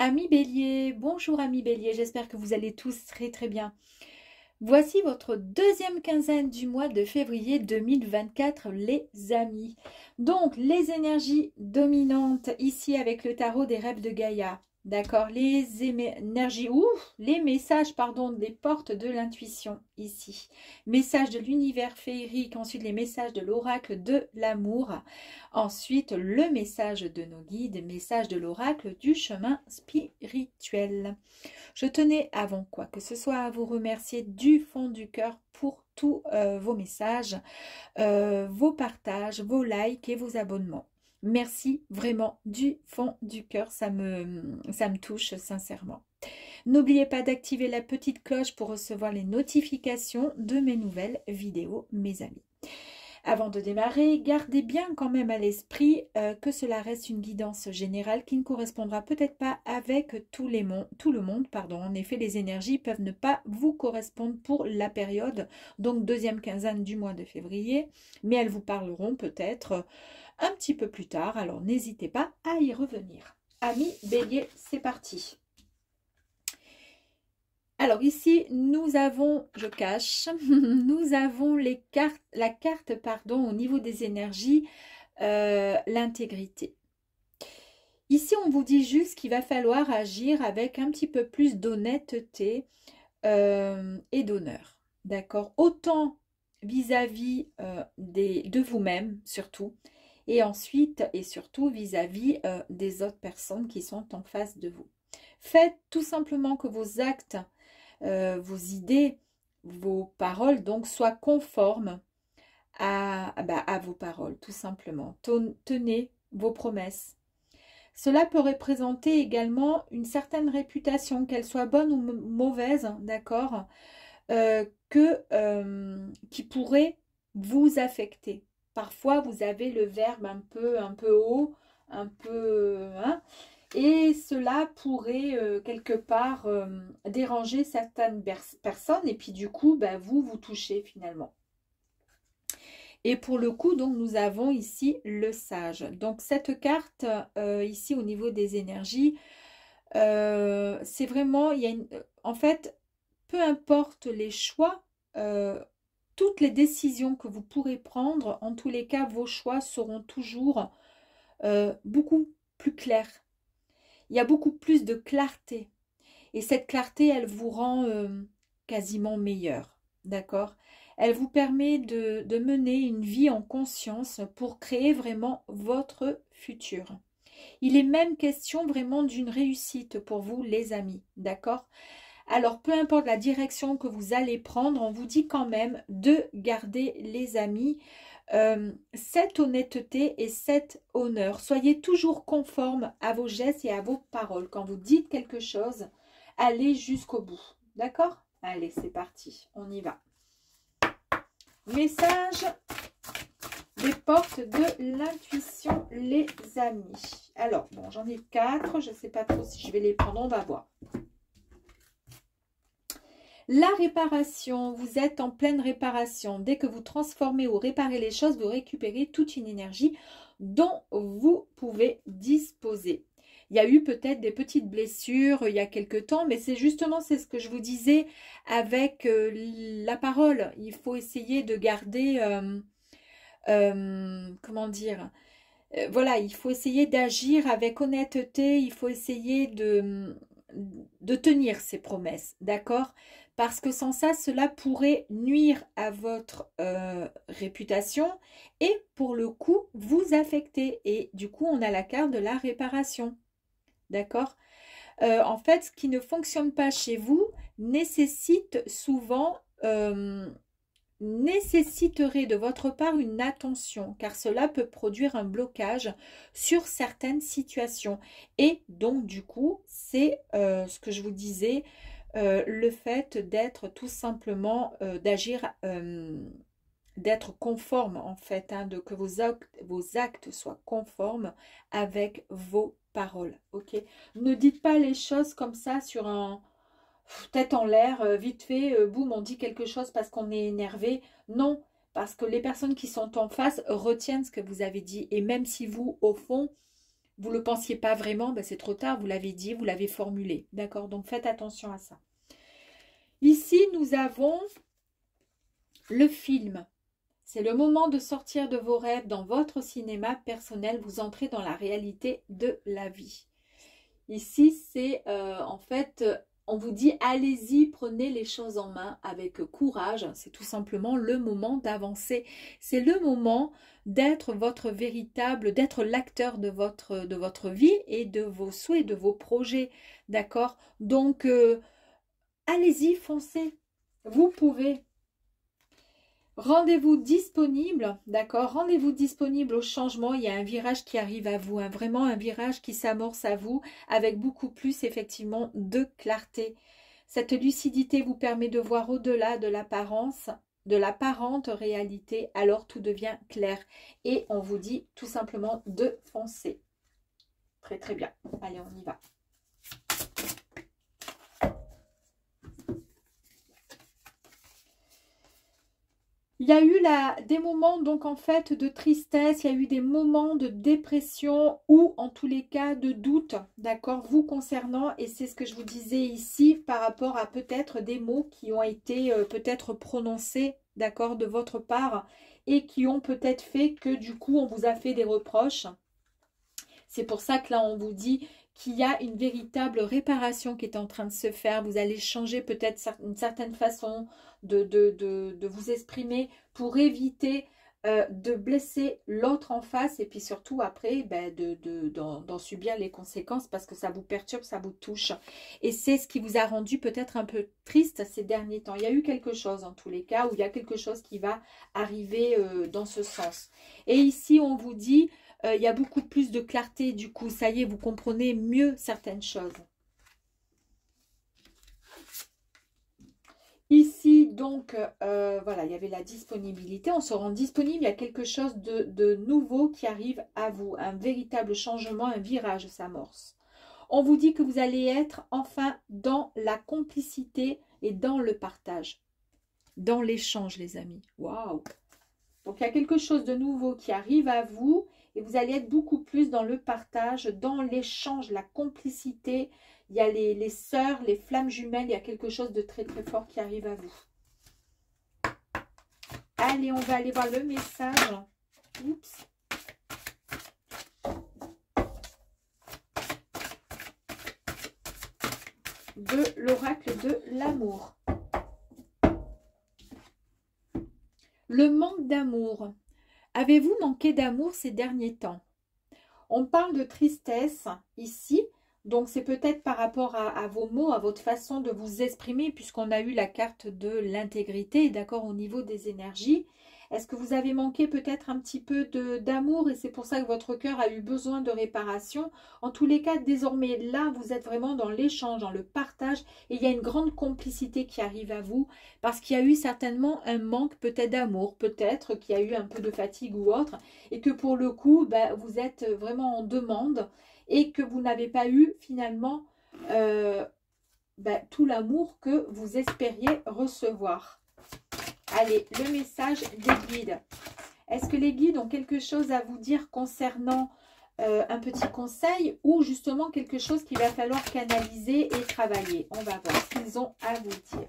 Amis Bélier, bonjour amis Bélier, j'espère que vous allez tous très bien. Voici votre deuxième quinzaine du mois de février 2024 les amis. Donc les énergies dominantes ici avec le tarot des rêves de Gaïa. D'accord, les énergies, les messages, pardon, des portes de l'intuition ici. Messages de l'univers féerique, ensuite les messages de l'oracle de l'amour. Ensuite, le message de nos guides, message de l'oracle du chemin spirituel. Je tenais avant quoi que ce soit à vous remercier du fond du cœur pour tous vos messages, vos partages, vos likes et vos abonnements. Merci vraiment du fond du cœur, ça me touche sincèrement. N'oubliez pas d'activer la petite cloche pour recevoir les notifications de mes nouvelles vidéos, mes amis. Avant de démarrer, gardez bien quand même à l'esprit que cela reste une guidance générale qui ne correspondra peut-être pas avec tout le monde. En effet, les énergies peuvent ne pas vous correspondre pour la période, donc deuxième quinzaine du mois de février, mais elles vous parleront peut-être un petit peu plus tard, alors n'hésitez pas à y revenir. Amis Bélier, c'est parti. Alors ici, nous avons, je cache, nous avons la carte au niveau des énergies, l'intégrité. Ici, on vous dit juste qu'il va falloir agir avec un petit peu plus d'honnêteté et d'honneur. D'accord? Autant vis-à-vis de vous-même, surtout, et ensuite et surtout vis-à-vis des autres personnes qui sont en face de vous. Faites tout simplement que vos actes, vos idées, vos paroles donc soient conformes à vos paroles, tout simplement. Tenez vos promesses. Cela peut représenter également une certaine réputation, qu'elle soit bonne ou mauvaise, d'accord, qui pourrait vous affecter. Parfois, vous avez le verbe un peu haut, un peu... et cela pourrait quelque part déranger certaines personnes et puis du coup, vous touchez finalement. Et pour le coup, donc nous avons ici le sage. Donc cette carte, ici au niveau des énergies, c'est vraiment, en fait, peu importe les choix, toutes les décisions que vous pourrez prendre, en tous les cas, vos choix seront toujours beaucoup plus clairs. Il y a beaucoup plus de clarté. Et cette clarté, elle vous rend quasiment meilleur. D'accord? Elle vous permet de mener une vie en conscience pour créer vraiment votre futur. Il est même question vraiment d'une réussite pour vous, les amis. D'accord? Alors, peu importe la direction que vous allez prendre, on vous dit quand même de garder, les amis, cette honnêteté et cet honneur. Soyez toujours conforme à vos gestes et à vos paroles. Quand vous dites quelque chose, allez jusqu'au bout. D'accord? Allez, c'est parti. On y va. Message des portes de l'intuition, les amis. Alors, bon, j'en ai 4. Je ne sais pas trop si je vais les prendre. On va voir. La réparation, vous êtes en pleine réparation. Dès que vous transformez ou réparez les choses, vous récupérez toute une énergie dont vous pouvez disposer. Il y a eu peut-être des petites blessures il y a quelque temps, mais c'est justement ce que je vous disais avec la parole. Il faut essayer de garder, comment dire, voilà, il faut essayer d'agir avec honnêteté, il faut essayer de tenir ses promesses, d'accord? Parce que sans ça, cela pourrait nuire à votre réputation et pour le coup, vous affecter. Et du coup, on a la carte de la réparation, d'accord? En fait, ce qui ne fonctionne pas chez vous nécessite souvent... nécessiterait de votre part une attention car cela peut produire un blocage sur certaines situations et donc du coup c'est ce que je vous disais, le fait d'être tout simplement d'agir, d'être conforme en fait, que vos actes soient conformes avec vos paroles, ok? Ne dites pas les choses comme ça sur un tête en l'air, vite fait, boum, on dit quelque chose parce qu'on est énervé. Non, parce que les personnes qui sont en face retiennent ce que vous avez dit. Et même si vous, au fond, Vous ne le pensiez pas vraiment, ben c'est trop tard, vous l'avez dit, vous l'avez formulé. D'accord? Donc faites attention à ça. Ici, nous avons le film. C'est le moment de sortir de vos rêves dans votre cinéma personnel. Vous entrez dans la réalité de la vie. Ici, c'est en fait, on vous dit allez-y, prenez les choses en main avec courage. C'est tout simplement le moment d'avancer. C'est le moment d'être votre véritable, d'être l'acteur de votre vie et de vos souhaits, de vos projets. D'accord? Donc, allez-y, foncez. Vous pouvez. Rendez-vous disponible, d'accord? Rendez-vous disponible au changement. Il y a un virage qui arrive à vous, hein, vraiment un virage qui s'amorce à vous avec beaucoup plus effectivement de clarté. Cette lucidité vous permet de voir au-delà de l'apparence, de l'apparente réalité, alors tout devient clair. Et on vous dit tout simplement de foncer. Très très bien. Allez, on y va. Il y a eu des moments donc en fait de tristesse, il y a eu des moments de dépression ou en tous les cas de doute, d'accord, vous concernant, et c'est ce que je vous disais ici par rapport à peut-être des mots qui ont été peut-être prononcés, d'accord, de votre part et qui ont peut-être fait que du coup on vous a fait des reproches. C'est pour ça que là on vous dit qu'il y a une véritable réparation qui est en train de se faire. Vous allez changer peut-être une certaine façon de vous exprimer pour éviter de blesser l'autre en face et puis surtout après d'en subir les conséquences parce que ça vous perturbe, ça vous touche. Et c'est ce qui vous a rendu peut-être un peu triste ces derniers temps. Il y a eu quelque chose en tous les cas où il y a quelque chose qui va arriver dans ce sens. Et ici on vous dit... il y a beaucoup plus de clarté, du coup, ça y est, vous comprenez mieux certaines choses. Ici, donc, voilà, il y avait la disponibilité, on se rend disponible, il y a quelque chose de nouveau qui arrive à vous, un véritable changement, un virage s'amorce. On vous dit que vous allez être enfin dans la complicité et dans le partage, dans l'échange, les amis. Waouh! Donc, il y a quelque chose de nouveau qui arrive à vous. Et vous allez être beaucoup plus dans le partage, dans l'échange, la complicité. Il y a les sœurs, les flammes jumelles. Il y a quelque chose de très très fort qui arrive à vous. Allez, on va aller voir le message. Oups. De l'oracle de l'amour. Le manque d'amour. Avez-vous manqué d'amour ces derniers temps? On parle de tristesse ici, donc c'est peut-être par rapport à vos mots, à votre façon de vous exprimer, puisqu'on a eu la carte de l'intégrité, d'accord, au niveau des énergies. Est-ce que vous avez manqué peut-être un petit peu d'amour et c'est pour ça que votre cœur a eu besoin de réparation? En tous les cas, désormais, là, vous êtes vraiment dans l'échange, dans le partage et il y a une grande complicité qui arrive à vous parce qu'il y a eu certainement un manque peut-être d'amour, peut-être qu'il y a eu un peu de fatigue ou autre et que pour le coup, vous êtes vraiment en demande et que vous n'avez pas eu finalement tout l'amour que vous espériez recevoir. Allez, le message des guides. Est-ce que les guides ont quelque chose à vous dire concernant un petit conseil ou justement quelque chose qu'il va falloir canaliser et travailler? On va voir ce qu'ils ont à vous dire.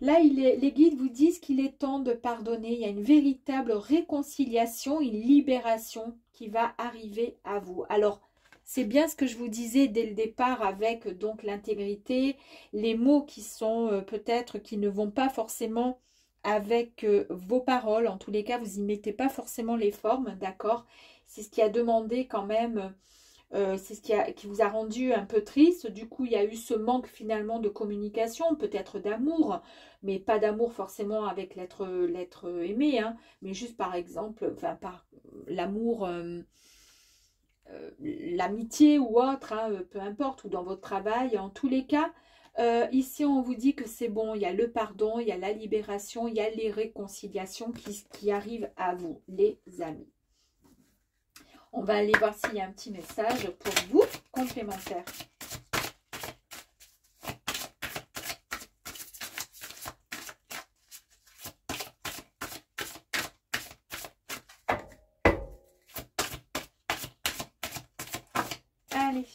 Là, les guides vous disent qu'il est temps de pardonner. Il y a une véritable réconciliation, une libération qui va arriver à vous. Alors, c'est bien ce que je vous disais dès le départ avec donc l'intégrité, les mots qui sont peut-être qui ne vont pas forcément avec vos paroles. En tous les cas, vous n'y mettez pas forcément les formes, d'accord? C'est ce qui a demandé quand même, c'est ce qui vous a rendu un peu triste. Du coup, il y a eu ce manque finalement de communication, peut-être d'amour, mais pas d'amour forcément avec l'être aimé, hein, mais juste par exemple, enfin par l'amour... l'amitié ou autre, hein, peu importe, ou dans votre travail, en tous les cas, ici on vous dit que c'est bon, il y a le pardon, il y a la libération, il y a les réconciliations qui arrivent à vous, les amis. On va aller voir s'il y a un petit message pour vous, complémentaire. Allez.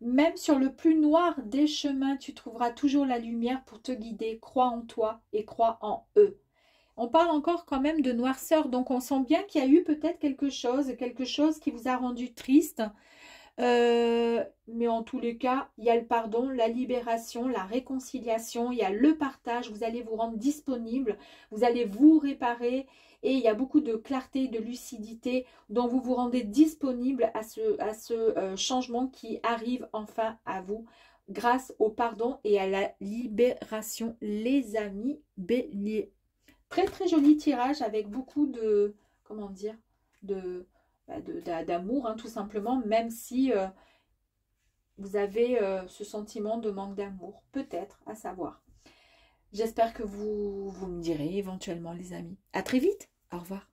Même sur le plus noir des chemins, tu trouveras toujours la lumière pour te guider. Crois en toi et crois en eux. On parle encore quand même de noirceur, donc on sent bien qu'il y a eu peut-être quelque chose qui vous a rendu triste. Mais en tous les cas, il y a le pardon, la libération, la réconciliation, il y a le partage, vous allez vous rendre disponible, vous allez vous réparer et il y a beaucoup de clarté, de lucidité, dont vous vous rendez disponible à ce changement qui arrive enfin à vous grâce au pardon et à la libération, les amis béliers. Très très joli tirage avec beaucoup de, comment dire, d'amour, hein, tout simplement, même si vous avez ce sentiment de manque d'amour, peut-être, à savoir. J'espère que vous me direz éventuellement, les amis. À très vite, au revoir.